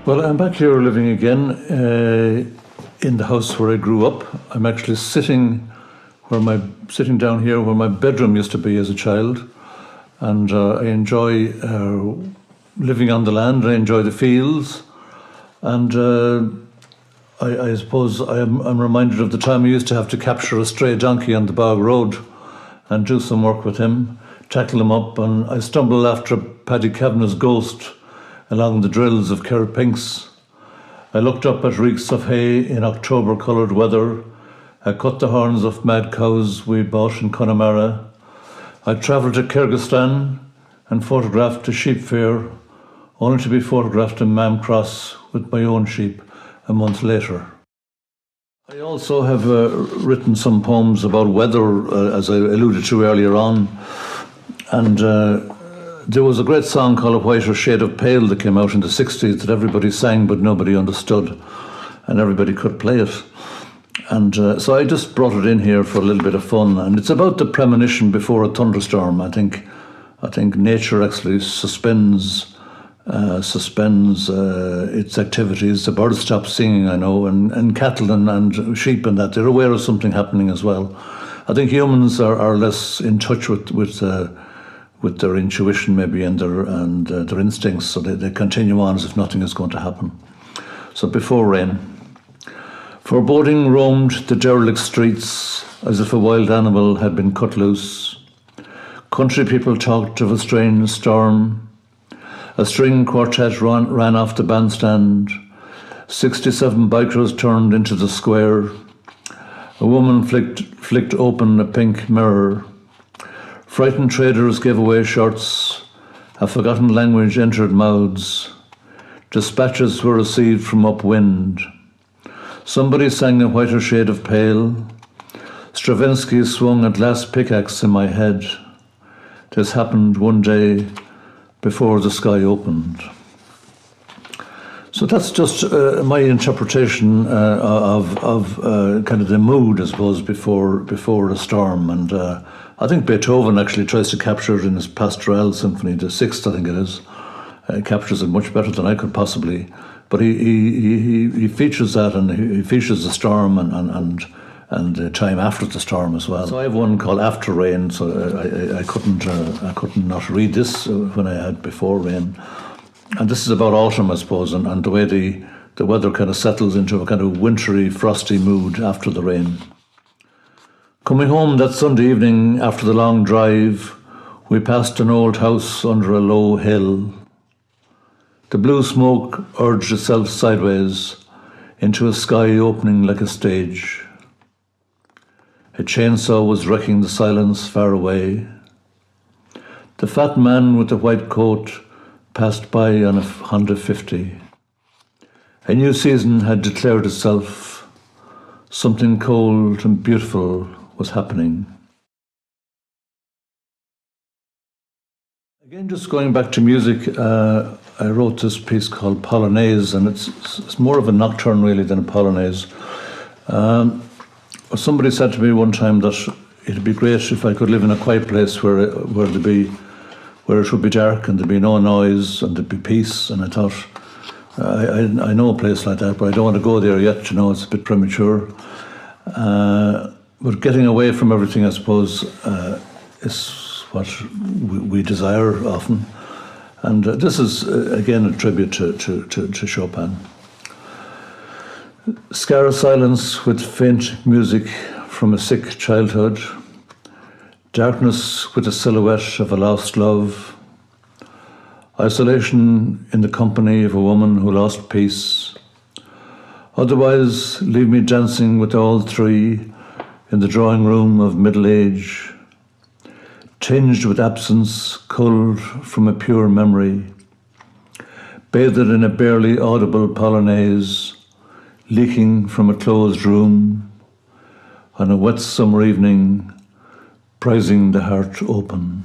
Well, I'm back here living again in the house where I grew up. I'm actually sitting down here where my bedroom used to be as a child, and I enjoy living on the land. I enjoy the fields, and I suppose I'm reminded of the time I used to have to capture a stray donkey on the bog road and do some work with him, tackle him up, and I stumbled after Paddy Kavanagh's ghost along the drills of Kerrpinks. I looked up at reeks of hay in October-coloured weather. I cut the horns of mad cows we bought in Connemara. I travelled to Kyrgyzstan and photographed a sheep fair, only to be photographed in Mam Cross with my own sheep a month later. I also have written some poems about weather, as I alluded to earlier on, and there was a great song called A Whiter Shade of Pale that came out in the 60s that everybody sang but nobody understood, and everybody could play it. And so I just brought it in here for a little bit of fun, and it's about the premonition before a thunderstorm. I think nature actually suspends its activities. The birds stop singing, I know, and cattle and sheep and that, they're aware of something happening as well. I think humans are less in touch with their intuition maybe and their instincts, so they continue on as if nothing is going to happen. So before rain. Foreboding roamed the derelict streets as if a wild animal had been cut loose. Country people talked of a strange storm. A string quartet ran off the bandstand. 67 bikers turned into the square. A woman flicked open a pink mirror. Frightened traders gave away shirts. A forgotten language entered mouths. Dispatches were received from upwind. Somebody sang A Whiter Shade of Pale. Stravinsky swung a glass pickaxe in my head. This happened one day before the sky opened. So that's just my interpretation of kind of the mood, I suppose, before a storm. And I think Beethoven actually tries to capture it in his Pastoral Symphony, the sixth, I think it is. Captures it much better than I could possibly. But he features that, and he features the storm and the time after the storm as well. So I have one called After Rain, so I couldn't not read this when I had Before Rain. And this is about autumn, I suppose, and the way the weather kind of settles into a kind of wintry, frosty mood after the rain. Coming home that Sunday evening after the long drive, we passed an old house under a low hill. The blue smoke urged itself sideways into a sky opening like a stage. A chainsaw was wrecking the silence far away. The fat man with the white coat passed by on a Honda 50. A new season had declared itself. Something cold and beautiful was happening. Again, just going back to music, I wrote this piece called Polonaise, and it's more of a nocturne really than a polonaise. Somebody said to me one time that it'd be great if I could live in a quiet place where it would be dark and there'd be no noise and there'd be peace. And I thought, I know a place like that, but I don't want to go there yet. You know, it's a bit premature. But getting away from everything, I suppose, is what we desire often. And this is, again, a tribute to Chopin. Scar silence with faint music from a sick childhood. Darkness with the silhouette of a lost love. Isolation in the company of a woman who lost peace. Otherwise, leave me dancing with all three in the drawing room of middle age. Tinged with absence, culled from a pure memory, bathed in a barely audible polonaise, leaking from a closed room, on a wet summer evening, prizing the heart open.